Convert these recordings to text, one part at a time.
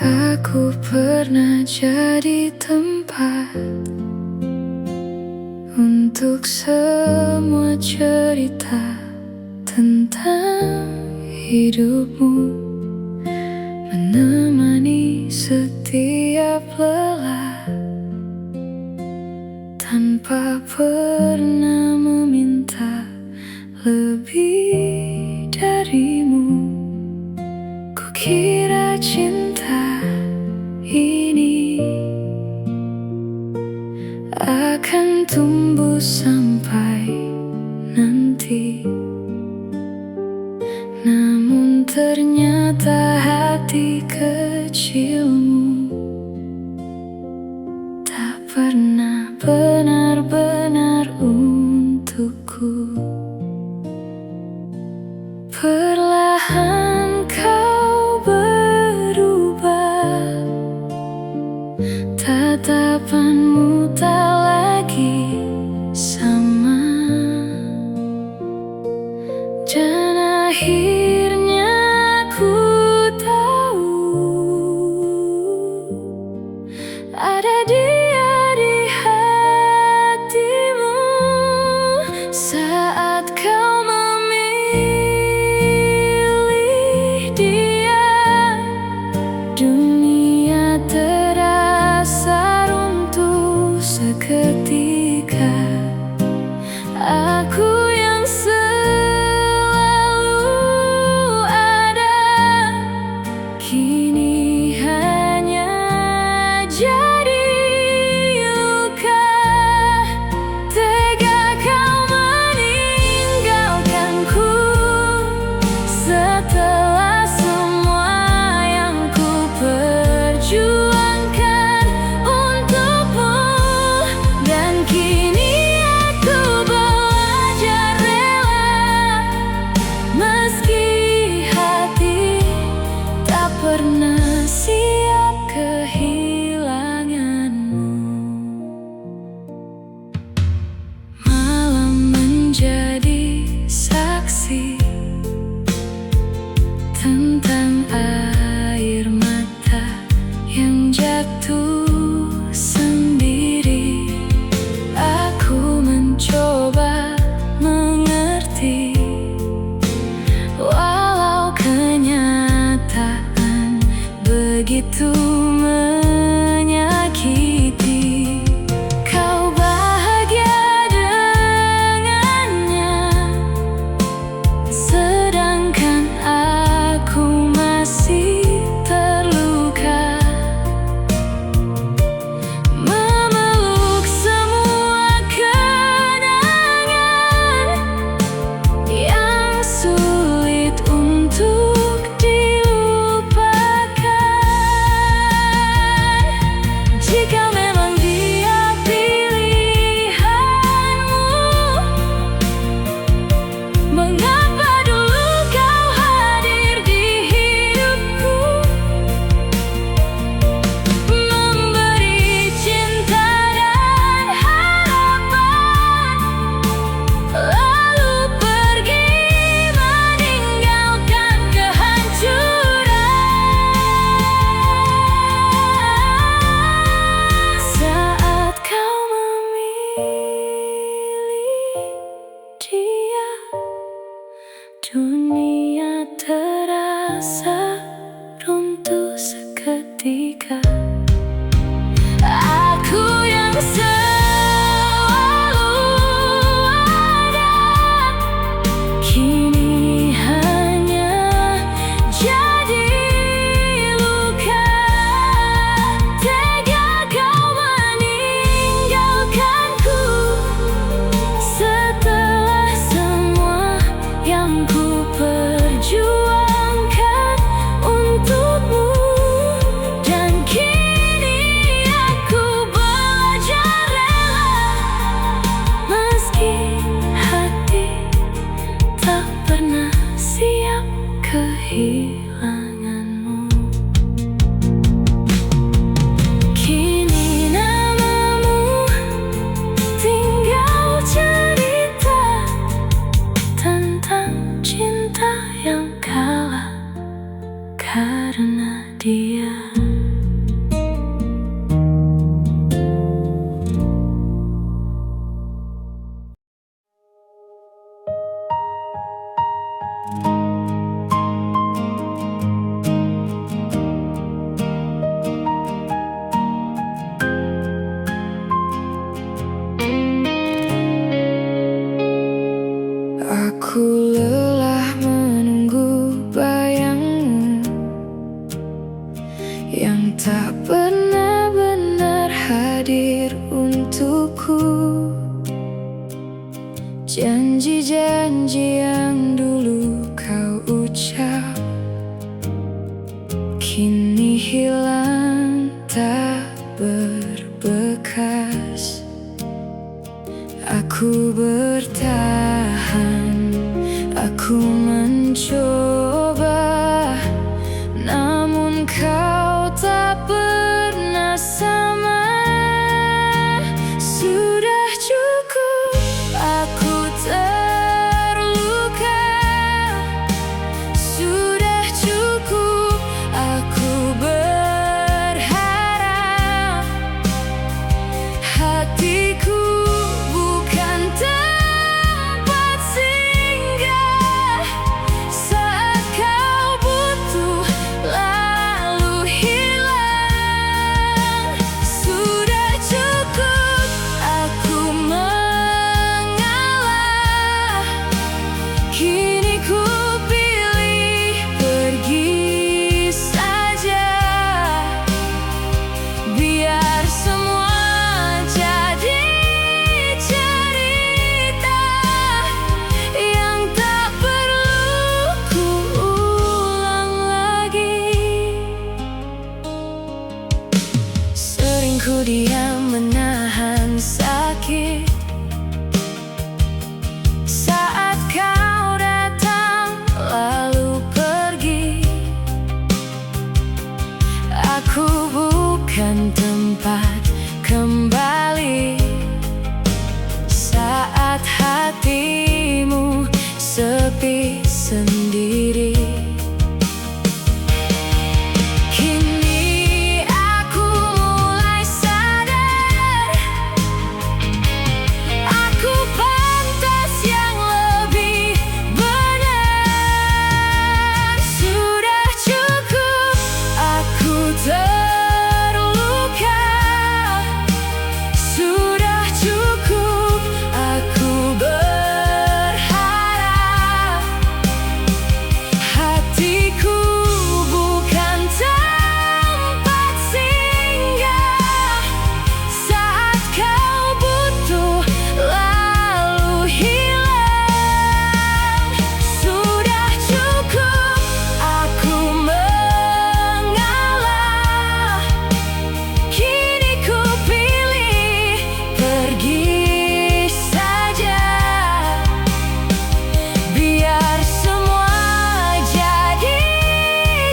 Aku pernah jadi tempat untuk semua cerita tentang hidupmu, menemani setiap lelah tanpa pernah meminta lebih darimu. Kukira cinta ini akan tumbuh sampai nanti, namun ternyata hati kecilmu tak pernah benar-benar untukku. Perlahan kau berubah, tatapanmu tak lagi sama, dan akhirnya aku tahu ada dia di hatimu. Saat kau memilih dia, dunia terasa runtuh seketika. Aku yang selalu ada kini hanya jadi luka. Tega kau meninggalkanku setelah semua yang ku perjuangkan untukmu, dan kini aku belajar rela meski hati tak pernah siap kehilanganmu. Malam menjadi saksi tentang air mata yang jatuh sendiri. Aku mencoba mengerti, walau kenyataan begitu menyakiti. Kau bahagia dengannya, sedangkan aku masih terluka, memeluk semua kenangan yang sulit untuk dilupakan. Jika memang dia pilihanmu, mengapa dulu kau hadir di hidupku, memberi cinta dan harapan, lalu pergi meninggalkan kehancuran. Saat kau memilih dia, dunia terasa runtuh seketika. Aku yang selalu ada kini hanya jadi luka. Tega kau meninggalkanku setelah semua yang ku perjuangkan untukmu, dan kini mana dia? Aku lelah menunggu bayangmu yang tak benar-benar hadir untukku. Janji-janji yang dulu kau ucap kini hilang tak berbekas. Aku bertahan, aku mencoba, namun kau tak pernah sama. Sudah cukup, aku terluka. Sudah cukup, aku berharap hatiku bukan tempat singgah saat kau butuh lalu hilang. Sudah cukup, aku mengalah. Kini ku pilih pergi saja, biar semua jadi cerita yang tak perlu ku ulang lagi. Sering ku diam menahan sakit saat kau datang lalu pergi. Aku bukan tempat kembali saat hatimu sepi sendiri. Kini aku mulai sadar, aku pantas yang lebih benar. Sudah cukup, aku terluka. Sudah cukup, aku berharap hatiku bukan tempat singgah saat kau butuh lalu hilang. Sudah cukup, aku mengalah. Kini ku pilih pergi saja, biar semua jadi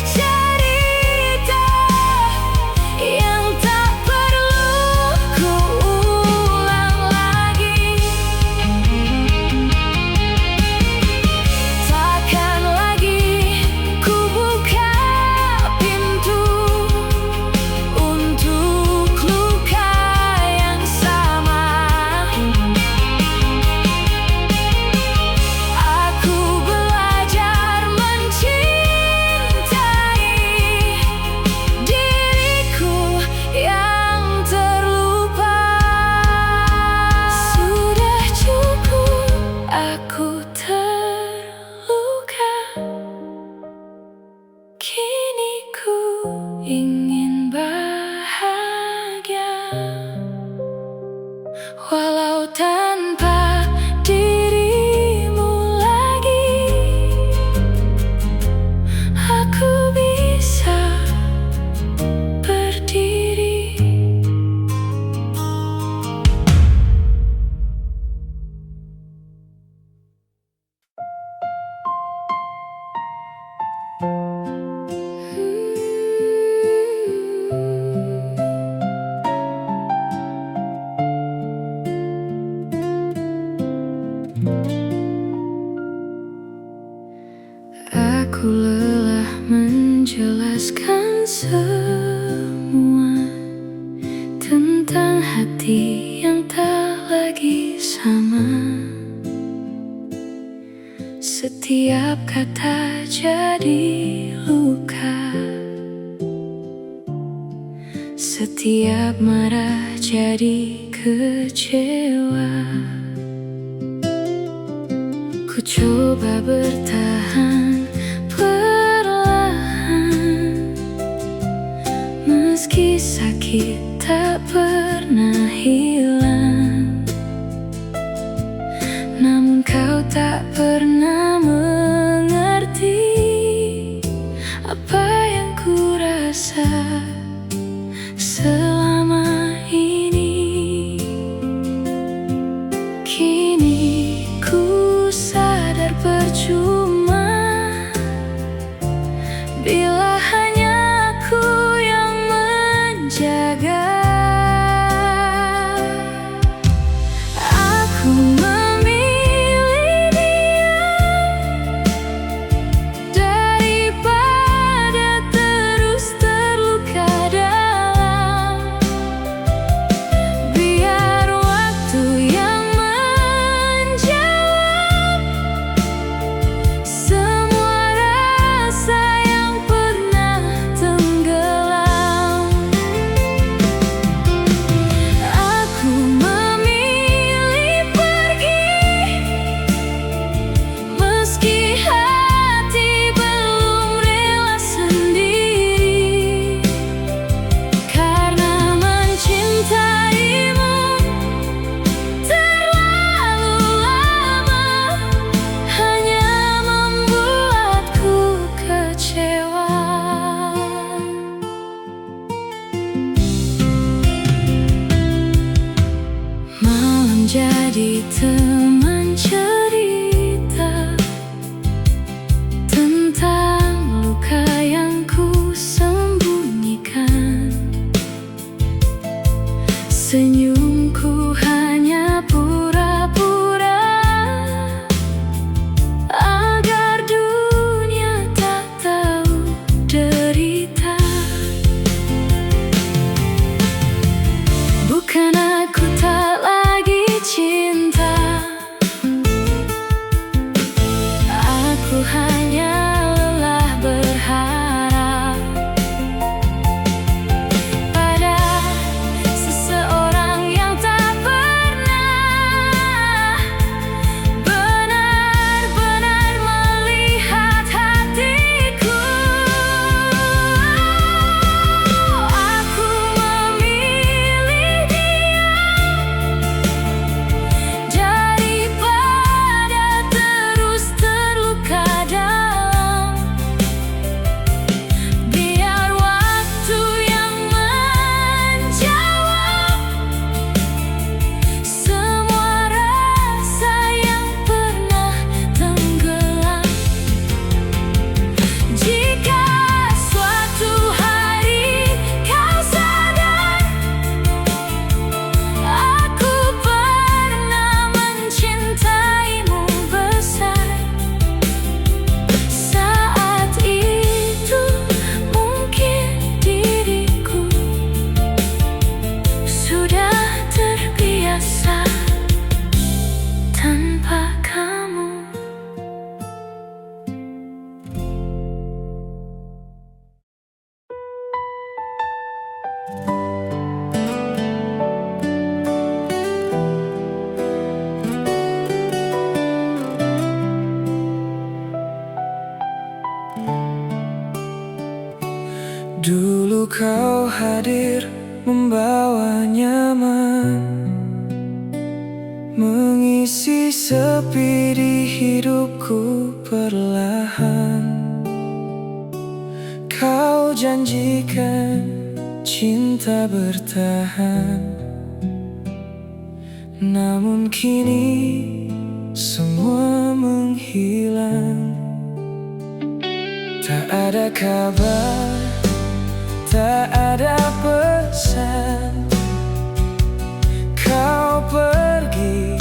cerita yang tak perlu ku ulang lagi. Takkan lagi ku buka pintu untuk luka yang sama. Aku belajar mencintai diriku yang terlupa. Sudah cukup, aku terluka. Kini ku ingin bahagia, walau tanpa dirimu lagi. Aku bisa berdiri. semua tentang hati yang tak lagi sama. Setiap kata jadi luka, setiap marah jadi kecewa. Ku coba bertahan perlahan, meski sakit tak pernah hilang. Namun kau tak pernah mengerti apa yang ku rasa selama ini. Kini ku sadar percuma bila hanya aku yang menjaga. Aku memilih diam daripada terus terluka dalam. Biar waktu yang menjawab semua rasa yang pernah tenggelam. Aku memilih pergi meski hati belum rela sendiri, karena mencintaimu terlalu lama hanya membuatku kecewa. Malam jadi teman cerita tentang luka yang ku sembunyikan. Senyumku hanya pura-pura agar dunia tak tahu derita. Bukan aku tak lagi cinta, aku hanya lelah berharap pada seseorang yang tak pernah benar-benar melihat hatiku. Aku memilih daripada terus terluka dalam. Biar waktu yang menjawab semua rasa yang pernah tenggelam. Jika suatu hari kau sadar aku pernah mencintaimu besar, saat itu mungkin diriku sudah terbiasa tanpa kamu. Dulu kau hadir membawa nyaman, mengisi sepi di hidupku perlahan. Kau janjikan cinta bertahan, namun kini semua menghilang. Tak ada kabar, tak ada pesan. Kau pergi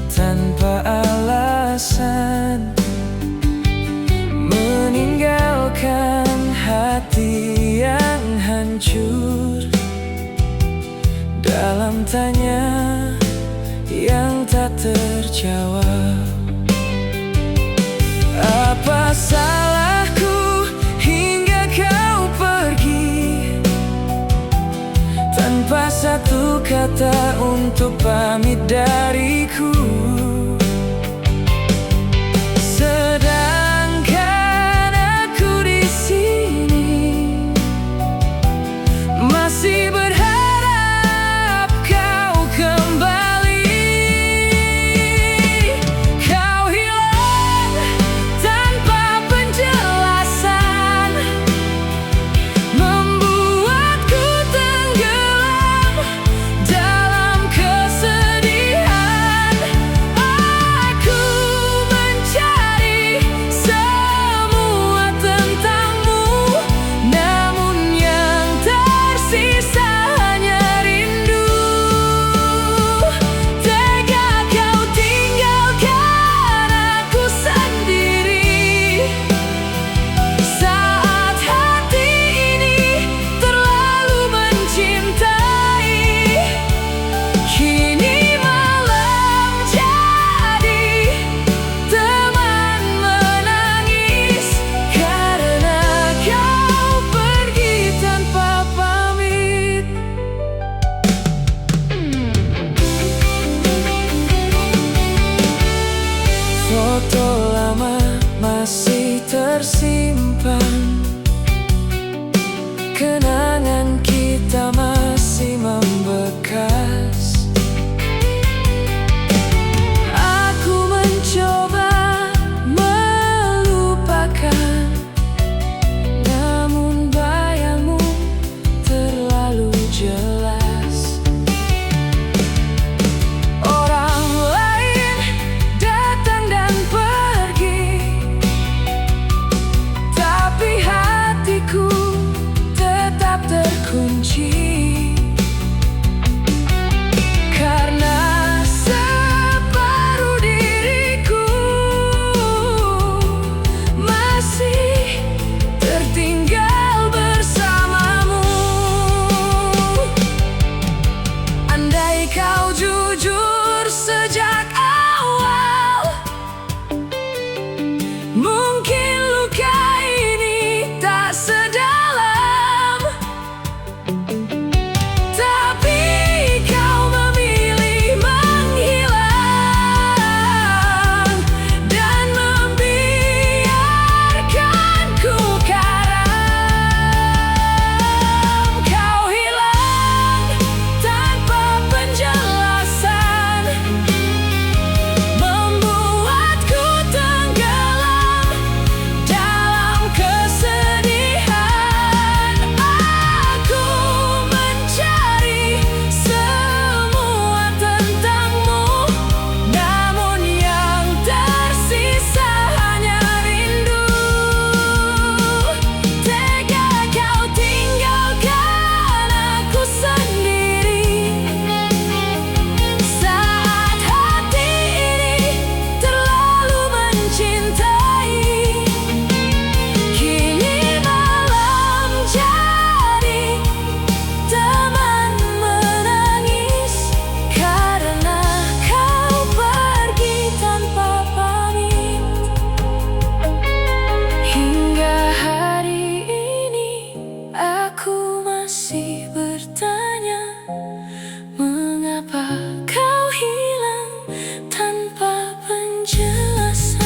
tanpa alasan, meninggalkan hati hancur dalam tanya yang tak terjawab. Apa salahku hingga kau pergi tanpa satu kata untuk pamit dariku? Sedangkan aku di sini masih berharap kau kembali. Kau hilang tanpa penjelasan, membuatku tenggelam dalam kesedihan. Aku mencari semua tentangmu, namun yang tersisa hanya rindu. Tega kau tinggalkan aku sendiri saat hati ini terlalu mencintai. Kini malam jadi teman menangis karena kau pergi tanpa pamit. Foto lama masih tersimpan, kenangan kita masih membekas. Aku mencoba melupakan, namun bayangmu terlalu jelas. Orang lain datang dan pergi, tapi hatiku tetap terkunci. Karena separuh diriku masih tertinggal bersamamu. Andai kau jujur sejak awal, mungkin luka ini tak sedalam. Tapi kau memilih menghilang dan membiarkanku karam. Kau hilang tanpa penjelasan, membuatku tenggelam dalam kesedihan. Aku mencari semua tentangmu, namun yang tersisa hanya rindu. Tega kau tinggalkan aku sendiri saat hati ini terlalu mencintai. Kini malam jadi teman menangis karena kau pergi tanpa pamit. Hingga hari ini aku masih bertanya, mengapa kau hilang tanpa penjelasan.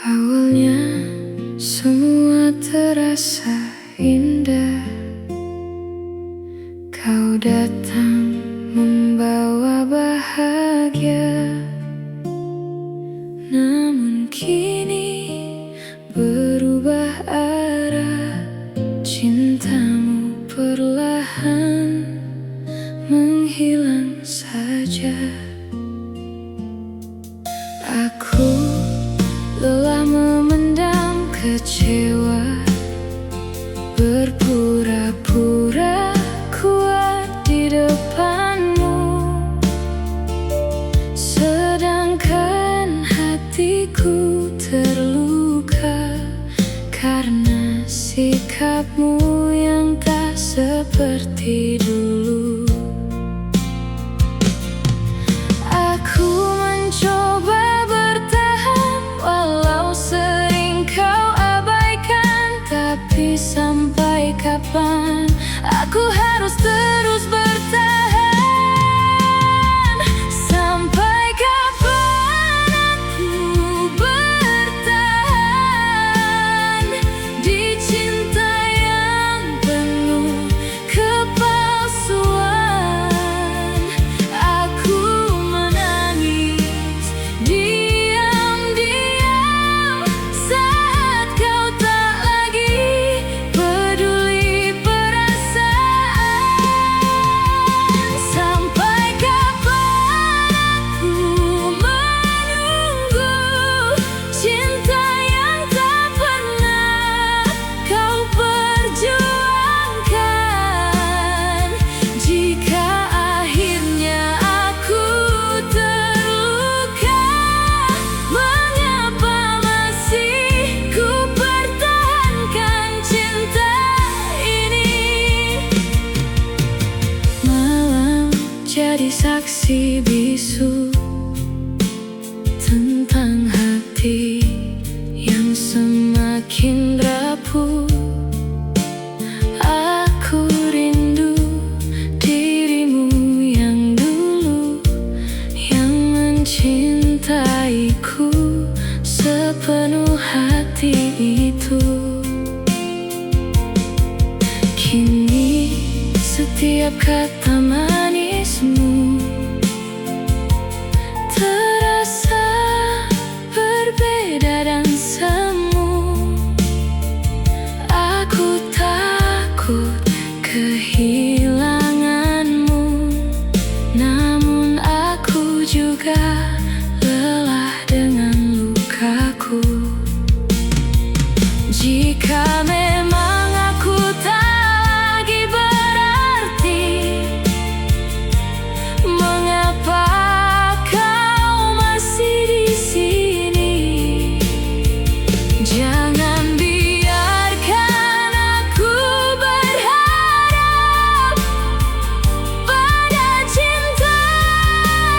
Awalnya semua terasa indah. Kau datang membawa bahagia, namun kini berubah arah. Cintamu perlahan menghilang saja. kecewa, berpura-pura kuat di depanmu, sedangkan hatiku terluka karena sikapmu yang tak seperti dulu. Aku mencoba bertahan walau sering kau abaikan, tapi sampai kapan aku harus terus bertahan? Sampai kapan aku bertahan di cinta yang penuh kepalsuan? Aku menangis diam-diam saat kau tak lagi peduli perasaan. Sampai kapan aku menunggu cinta yang tak pernah kau perjuangkan? Jika akhirnya aku terluka, mengapa masih ku pertahankan cinta ini? Malam jadi saksi bisu tentang hati yang semakin rapuh. Aku rindu dirimu yang dulu, yang mencintaiku sepenuh hati itu. Kini setiap kata manismu terasa berbeda dan semu. Aku takut kehilanganmu, namun aku juga lelah dengan lukaku. Jika memang aku tak lagi berarti, mengapa kau masih di sini? Jangan biarkan aku berharap pada cinta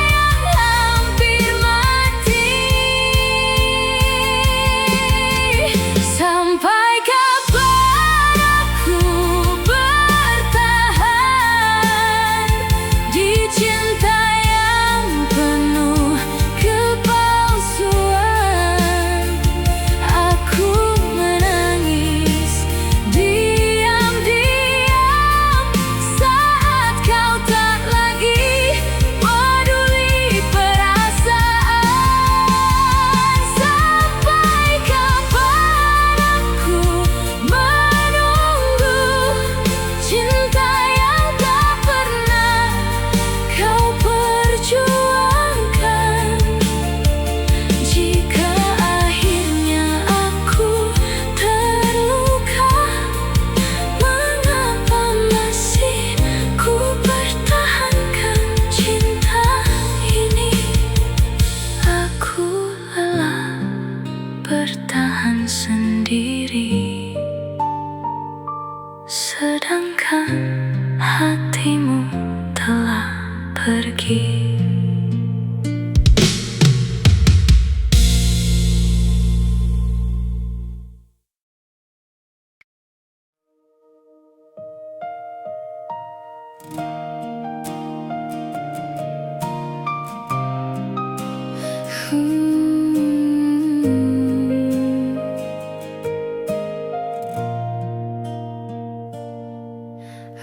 yang hampir mati. Sampai kapan aku bertahan di cinta yang penuh kepalsuan? Aku menangis diam-diam saat kau tak lagi peduli perasaan. Sampai kapan aku menunggu cinta yang tak pernah kau perjuangkan? Jika akhirnya aku terluka, mengapa masih ku pertahankan cinta ini? Aku lelah bertahan sendiri, sedangkan hatimu telah pergi.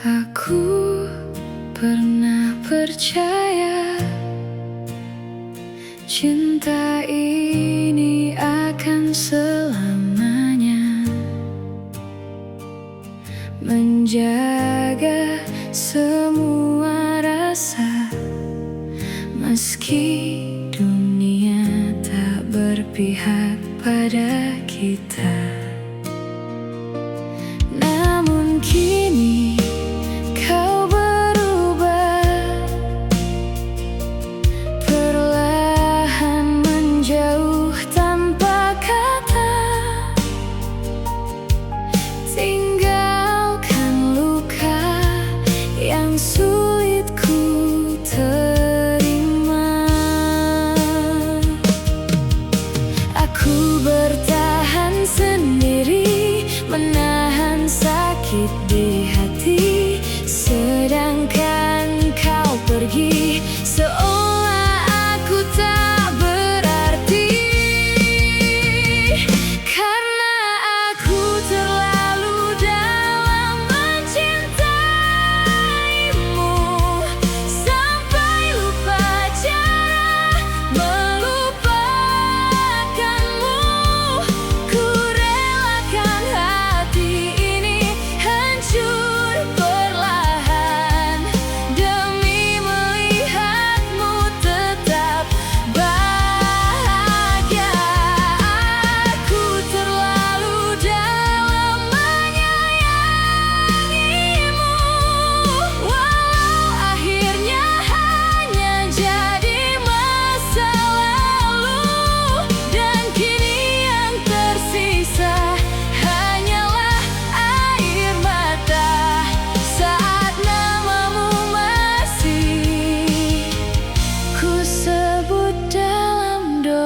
Aku pernah percaya cinta ini akan selamanya menjaga semua rasa, meski dunia tak berpihak pada kita.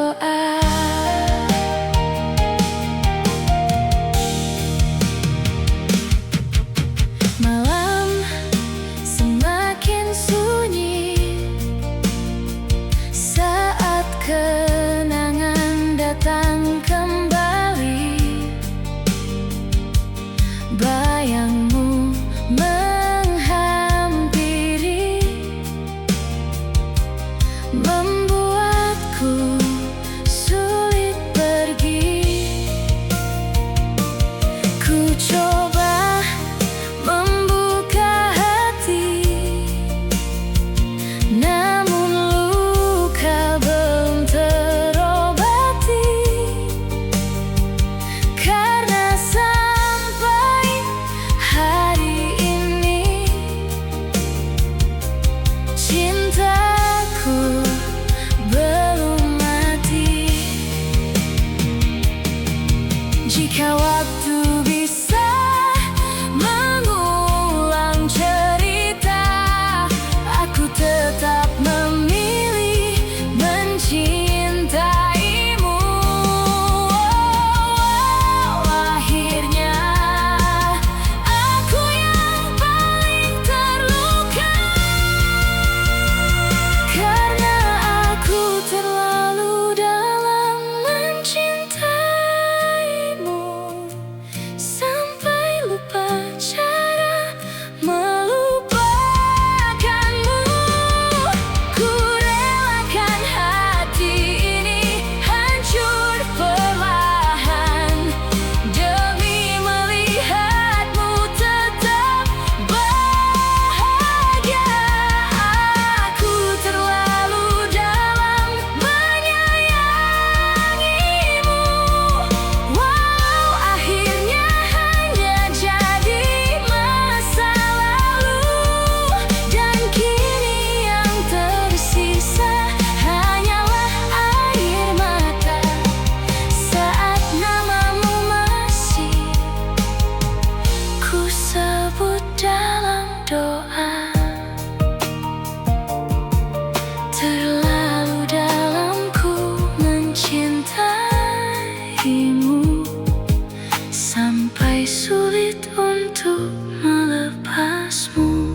doa. Malam semakin sunyi saat kenangan datang kembali. Bayangmu menghampiri, membuatku sulit pergi. Ku coba membuka hati, namun luka belum terobati. Karena sampai hari ini cintaku belum mati. Jika waktu bisa mengulang cerita, aku tetap memilih mencintaimu. Akhirnya aku yang paling terluka, karena aku terlalu dalam mencintaimu, sampai lupa cara melupakanmu. Ku relakan hati ini hancur perlahan demi melihatmu tetap bahagia. Aku terlalu dalam menyayangimu, walau akhirnya hanya jadi masa lalu. Dan kini yang tersisa hanyalah air mata saat namamu masih ku sebut dalam doa. Terlalu dalam ku mencintaimu, sampai sulit untuk melepasmu.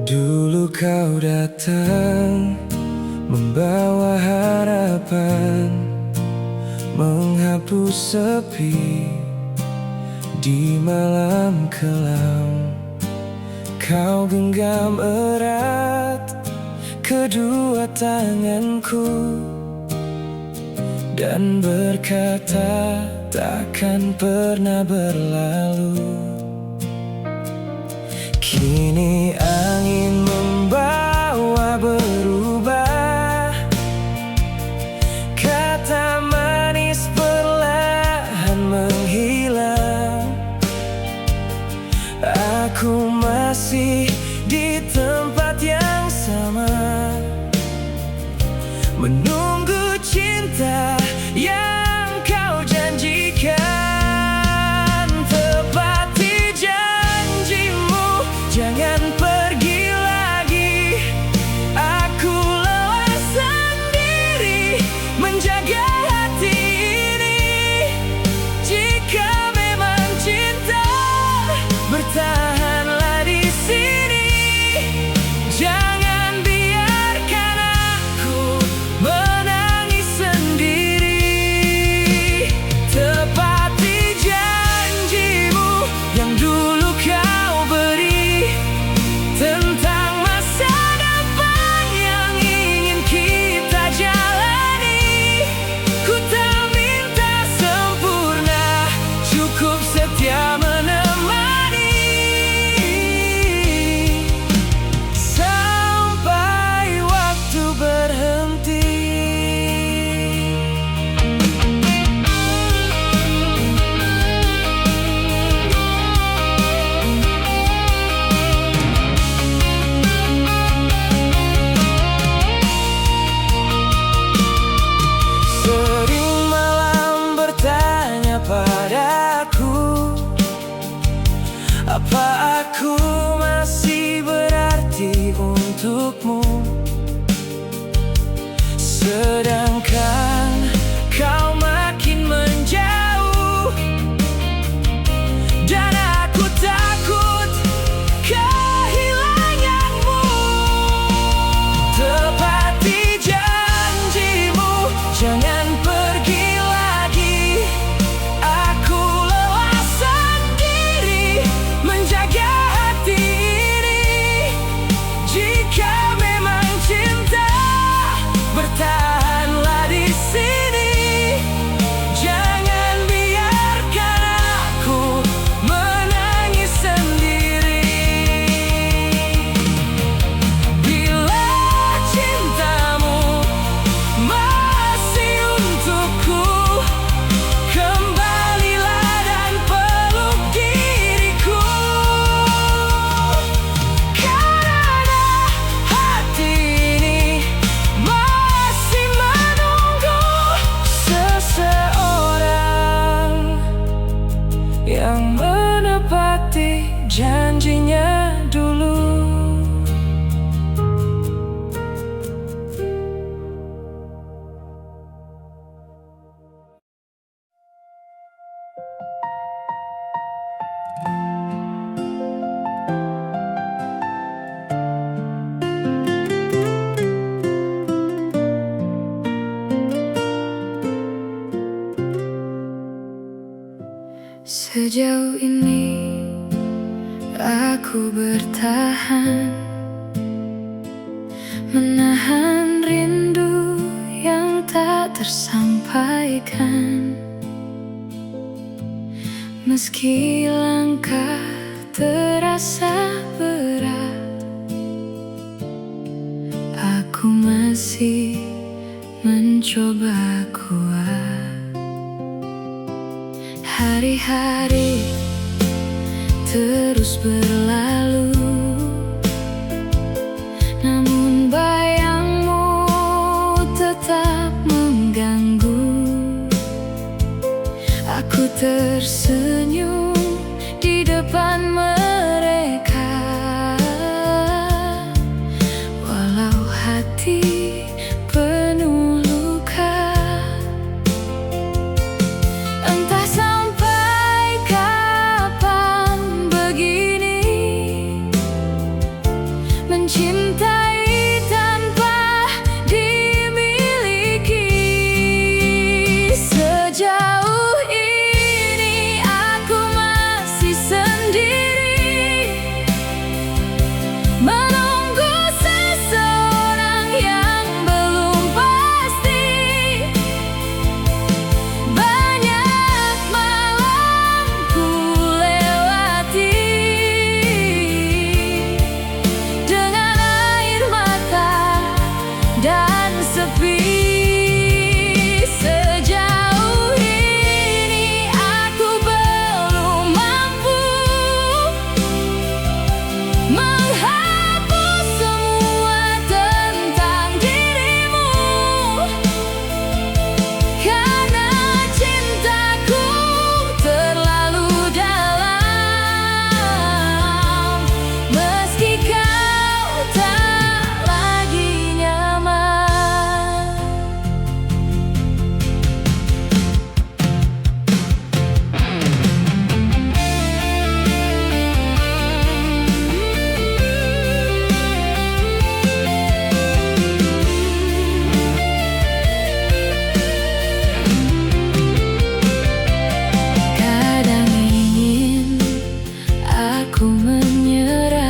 Dulu kau datang membawa harapan, menghapus sepi di malam kelam. Kau genggam erat kedua tanganku dan berkata takkan pernah berlalu. Kini angin membawa berubah, kata manis perlahan menghilang. Aku masih di tempat yang sama, menunggu cinta yang kau janjikan. Tepati janjimu, jangan pergi lagi. Aku lelah sendiri menjaga hati ini. Jika memang cinta, bertahanlah di sini. Apa aku masih berarti untukmu? Sedangkan kau makin menjauh, dan aku takut kehilanganmu. Tepati janjimu, jangan pergi lagi. Aku lelah sendiri menjaga hati ini. Jika memang cinta, bertahanlah di sini. Jangan biarkan aku menangis sendiri. Bila cintamu masih untukku, kembalilah dan peluk diriku. Karena hati ini masih menunggu seseorang yang menepati janjinya dulu. Sejauh ini aku bertahan, menahan rindu yang tak tersampaikan. Meski langkah terasa berat, aku masih mencoba kuat. Hari-hari terus berlalu, namun bayangmu tetap mengganggu. Aku tersenyum di depan mereka, walau hati penuh luka. Entah sampai kapan begini, mencintai tanpa dimiliki. Sejauh ini aku masih sendiri, menunggu seseorang yang belum pasti. Banyak malam ku lewati dengan air mata dan sepi. Sejauh ini aku belum mampu menghapus semua tentang dirimu, karena cintaku terlalu dalam. Meski kau tak lagi nyaman, kadang ingin aku menyerah,